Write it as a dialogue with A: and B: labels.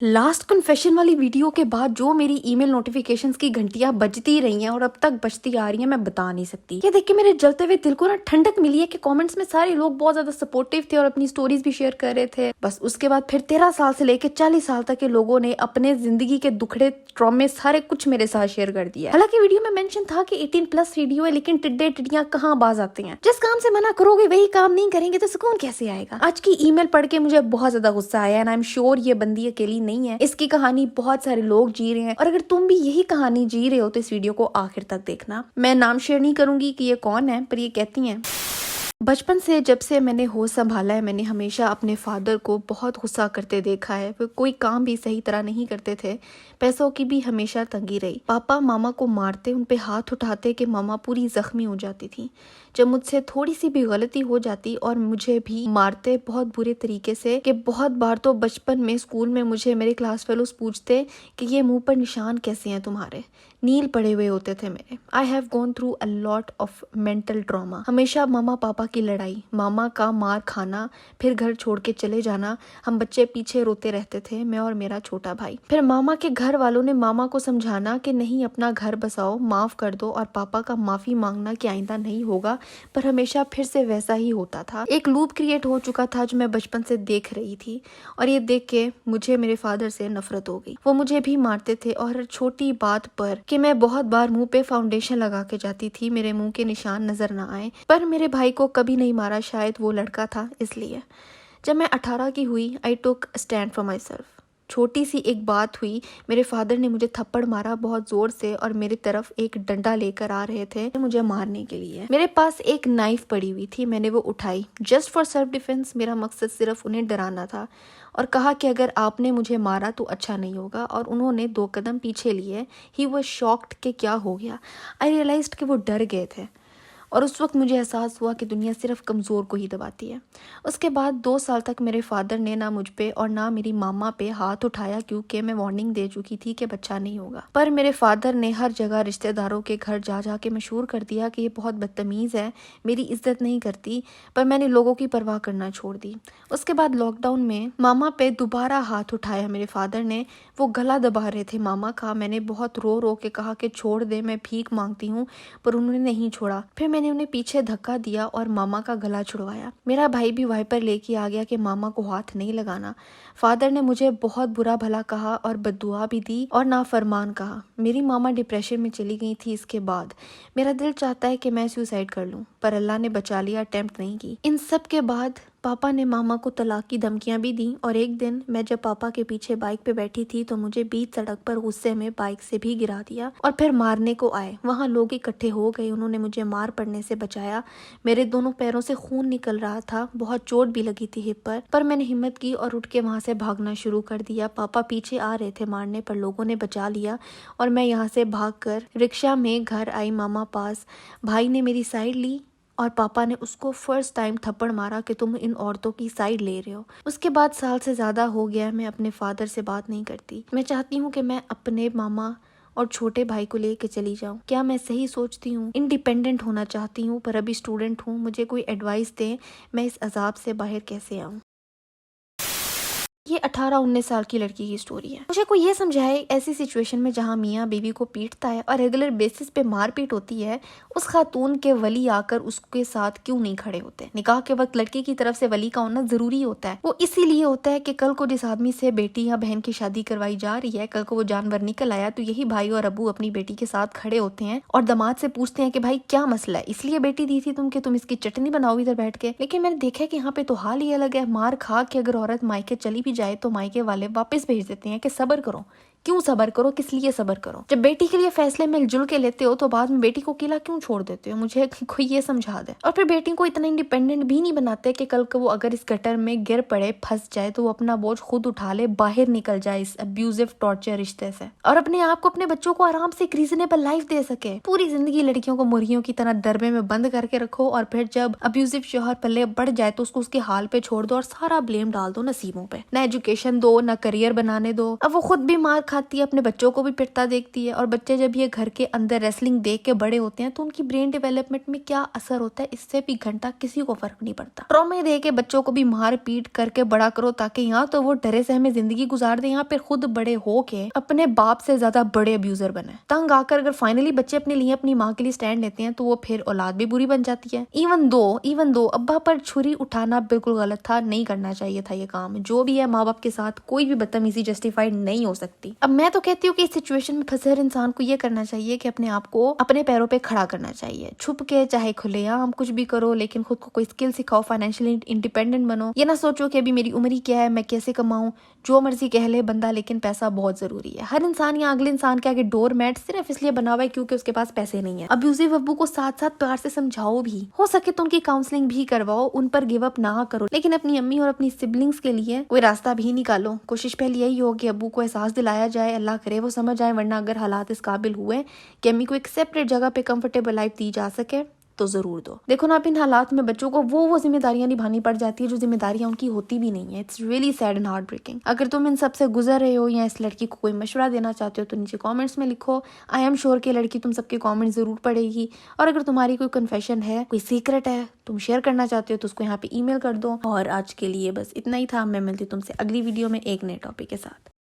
A: Last confession वाली video के बाद जो मेरी ईमेल नोटिफिकेशंस की घंटियां बजती रही हैं और अब तक बजती आ रही हैं, मैं बता नहीं सकती। ये देख के मेरे जलते हुए दिल को ना ठंडक मिली है कि कमेंट्स में सारे लोग बहुत ज्यादा सपोर्टिव थे और अपनी स्टोरीज भी शेयर कर रहे थे। बस उसके बाद फिर 13 साल से लेकर 40 साल तक के लोगों ने अपने जिंदगी के दुखड़े ट्रॉमे सारे कुछ मेरे साथ शेयर कर दिया। हालांकि वीडियो में मेंशन था कि 18+ वीडियो है, लेकिन टिड्डे टिड्डियां कहाँ बाज आती हैं। जिस काम से मना करोगे वही काम नहीं करेंगे तो सुकून कैसे आएगा। आज की ईमेल पढ़ के मुझे बहुत ज्यादा गुस्सा आया एंड आई एम श्योर ये बंदी अकेली नहीं है, इसकी कहानी बहुत सारे लोग जी रहे हैं। और अगर तुम भी यही कहानी जी रहे हो तो इस वीडियो को आखिर तक देखना। मैं नाम शेयर नहीं करूंगी कि ये कौन है, पर ये कहती हैं, बचपन से जब से मैंने होश संभाला है, मैंने हमेशा अपने फादर को बहुत गुस्सा करते देखा है। वो कोई काम भी सही तरह नहीं करते थे, पैसों की भी हमेशा तंगी रही। पापा मामा को मारते, उन पे हाथ उठाते कि मामा पूरी जख्मी हो जाती थी। जब मुझसे थोड़ी सी भी गलती हो जाती और मुझे भी मारते बहुत बुरे तरीके से, कि बहुत बार तो बचपन में स्कूल में मुझे मेरे क्लास फेलोज पूछते कि ये मुंह पर निशान कैसे हैं तुम्हारे, नील पड़े हुए होते थे मेरे। I have gone through a lot of mental trauma. हमेशा मामा पापा की लड़ाई, मामा का मार खाना, फिर घर छोड़ के चले जाना। हम बच्चे पीछे रोते रहते थे, मैं और मेरा छोटा भाई। फिर मामा के घर वालों ने मामा को समझाना कि नहीं, अपना घर बसाओ, माफ कर दो, और पापा का माफी मांगना कि आइंदा नहीं होगा। पर हमेशा फिर से वैसा ही होता था। एक लूप क्रिएट हो चुका था जो मैं बचपन से देख रही थी, और ये देख के मुझे मेरे फादर से नफरत हो गई। वो मुझे भी मारते थे और हर छोटी बात पर, कि मैं बहुत बार मुंह पे फाउंडेशन लगा के जाती थी, मेरे मुंह के निशान नजर ना आए। पर मेरे भाई को कभी नहीं मारा, शायद वो लड़का था इसलिए। जब मैं 18 की हुई, आई टुक स्टैंड फॉर माई सेल्फ। छोटी सी एक बात हुई, मेरे फादर ने मुझे थप्पड़ मारा बहुत जोर से, और मेरी तरफ एक डंडा लेकर आ रहे थे मुझे मारने के लिए। मेरे पास एक नाइफ पड़ी हुई थी, मैंने वो उठाई जस्ट फॉर सेल्फ डिफेंस। मेरा मकसद सिर्फ उन्हें डराना था, और कहा कि अगर आपने मुझे मारा तो अच्छा नहीं होगा। और उन्होंने 2 कदम पीछे लिए। ही वाज शॉक्ड कि क्या हो गया। आई रियलाइज्ड कि वो डर गए थे, और उस वक्त मुझे एहसास हुआ कि दुनिया सिर्फ कमज़ोर को ही दबाती है। उसके बाद 2 साल तक मेरे फादर ने ना मुझ पे और ना मेरी मामा पे हाथ उठाया, क्योंकि मैं वार्निंग दे चुकी थी कि बच्चा नहीं होगा। पर मेरे फादर ने हर जगह रिश्तेदारों के घर जा जा के मशहूर कर दिया कि ये बहुत बदतमीज़ है, मेरी इज्जत नहीं करती। पर मैंने लोगों की परवाह करना छोड़ दी। उसके बाद लॉकडाउन में मामा पे दोबारा हाथ उठाया मेरे फादर ने। वो गला दबा रहे थे मामा का। मैंने बहुत रो रो के कहा कि छोड़ दे, मैं भीख मांगती हूँ, पर उन्होंने नहीं छोड़ा। फिर मैंने उन्हें पीछे धक्का दिया और मामा का गला छुड़वाया। मेरा भाई भी वाइपर लेके आ गया कि मामा को हाथ नहीं लगाना। फादर ने मुझे बहुत बुरा भला कहा और बद्दुआ भी दी और नाफरमान कहा। मेरी मामा डिप्रेशन में चली गई थी। इसके बाद मेरा दिल चाहता है कि मैं सुसाइड कर लूं, पर अल्लाह ने बचा लिया, अटेम्प्ट नहीं की। इन सब के बाद पापा ने मामा को तलाक की धमकियां भी दी, और एक दिन मैं जब पापा के पीछे बाइक पे बैठी थी तो मुझे बीच सड़क पर गुस्से में बाइक से भी गिरा दिया, और फिर मारने को आए। वहां लोग इकट्ठे हो गए, उन्होंने मुझे मार पड़ने से बचाया। मेरे दोनों पैरों से खून निकल रहा था, बहुत चोट भी लगी थी हिप पर मैंने हिम्मत की और उठ के वहां से भागना शुरू कर दिया। पापा पीछे आ रहे थे मारने, पर लोगों ने बचा लिया और मैं यहाँ से भागकर रिक्शा में घर आई मामा पास। भाई ने मेरी साइड ली और पापा ने उसको फर्स्ट टाइम थप्पड़ मारा कि तुम इन औरतों की साइड ले रहे हो। उसके बाद साल से ज़्यादा हो गया, मैं अपने फादर से बात नहीं करती। मैं चाहती हूँ कि मैं अपने मामा और छोटे भाई को लेके चली जाऊँ। क्या मैं सही सोचती हूँ? इंडिपेंडेंट होना चाहती हूँ, पर अभी स्टूडेंट हूँ। मुझे कोई एडवाइस दें, मैं इस अजाब से बाहर कैसे आऊँ। ये 18-19 साल की लड़की की स्टोरी है। मुझे कोई ये समझाए, ऐसी सिचुएशन में जहाँ मियाँ बीवी को पीटता है और रेगुलर बेसिस पे मारपीट होती है, उस खातून के वली आकर उसके साथ क्यों नहीं खड़े होते। निकाह के वक्त लड़की की तरफ से वली का होना जरूरी होता है। वो इसीलिए होता है कि कल को जिस आदमी से बेटी या बहन की शादी करवाई जा रही है, कल को वो जानवर निकल आया तो यही भाई और अबू अपनी बेटी के साथ खड़े होते हैं और दामाद से पूछते हैं कि भाई क्या मसला है, इसलिए बेटी दी थी तुम कि तुम इसकी चटनी बनाओ इधर बैठ के। लेकिन मैंने देखा कि यहाँ पे तो हाल ही अलग है। मार खा के अगर औरत मायके चली भी जाए तो मायके वाले वापस भेज देते हैं कि सब्र करो। क्यों सब्र करो, किस लिए सब्र करो? जब बेटी के लिए फैसले मिलजुल के लेते हो तो बाद में बेटी को अकेला क्यों छोड़ देते हो? मुझे कोई ये समझा दे। और फिर बेटी को इतना इंडिपेंडेंट भी नहीं बनाते कि कल को वो अगर इस गटर में गिर पड़े, फंस जाए तो वो अपना बोझ खुद उठा ले, बाहर निकल जाए इस अब्यूजिव टॉर्चर रिश्ते से, और अपने आप को, अपने बच्चों को आराम से एक रीजनेबल लाइफ दे सके। पूरी जिंदगी लड़कियों को मुर्गियों की तरह दरबे में बंद करके रखो, और फिर जब अब्यूजिव शोहर पल्ले बढ़ जाए तो उसको उसके हाल पे छोड़ दो और सारा ब्लेम डाल दो नसीबों पे। ना एजुकेशन दो, ना करियर बनाने दो। अब वो खुद भी मार खाती है, अपने बच्चों को भी पिटता देखती है, और बच्चे जब ये घर के अंदर रेसलिंग देख के बड़े होते हैं तो उनकी ब्रेन डेवलपमेंट में क्या असर होता है इससे भी घंटा किसी को फर्क नहीं पड़ता। ट्रॉमे दे के बच्चों को भी मार पीट करके बड़ा करो ताकि यहाँ तो वो डरे से हमें जिंदगी गुजार दे, यहाँ पे खुद बड़े हो के अपने बाप से ज्यादा बड़े अब्यूजर बने। तंग आकर अगर फाइनली बच्चे अपने लिए अपनी माँ के लिए स्टैंड लेते हैं तो वो फिर औलाद भी बुरी बन जाती है। इवन दो अब्बा पर छुरी उठाना बिल्कुल गलत था, नहीं करना चाहिए था ये काम। जो भी है माँ बाप के साथ कोई भी बदतमीजी जस्टिफाइड नहीं हो सकती। अब मैं तो कहती हूँ कि इस सिचुएशन में फंसे हर इंसान को ये करना चाहिए कि अपने आप को अपने पैरों पे खड़ा करना चाहिए। छुप के चाहे खुलेआम कुछ भी करो, लेकिन खुद को कोई स्किल सिखाओ, फाइनेंशियली इंडिपेंडेंट बनो। ये ना सोचो कि अभी मेरी उम्र ही क्या है, मैं कैसे कमाऊं, जो मर्जी कह ले बंदा, लेकिन पैसा बहुत जरूरी है। हर इंसान या अगले इंसान के आगे डोरमैट सिर्फ इसलिए बना हुआ है क्योंकि उसके पास पैसे नहीं है। अब्यूजिव अब्बू को साथ साथ प्यार से समझाओ भी, हो सके तो उनकी काउंसलिंग भी करवाओ, उन पर गिव अप ना करो, लेकिन अपनी अम्मी और अपनी सिबलिंग्स के लिए कोई रास्ता भी निकालो। कोशिश पहले यही हो कि अब्बू को एहसास दिलाया जाए, अल्लाह करे वो समझ आए, वरना अगर हालात इस काबिल हुए कि अम्मी को एक सेपरेट जगह पे कंफर्टेबल लाइफ दी जा सके तो जरूर दो। देखो ना, अब इन हालात में बच्चों को वो जिम्मेदारियां निभानी पड़ जाती है जो जिम्मेदारियां उनकी होती भी नहीं है। It's really sad and heart breaking. अगर तुम इन सब से गुजर रहे हो या इस लड़की को कोई मशवरा देना चाहते हो तो नीचे कमेंट्स में लिखो। आई एम श्योर कि लड़की तुम सबके कमेंट जरूर पढ़ेगी, और अगर तुम्हारी कोई कन्फेशन है, कोई सीक्रेट है, तुम शेयर करना चाहते हो तो उसको यहाँ पे ईमेल कर दो। और आज के लिए बस इतना ही था। मैं मिलती तुमसे अगली वीडियो में एक नए टॉपिक के साथ।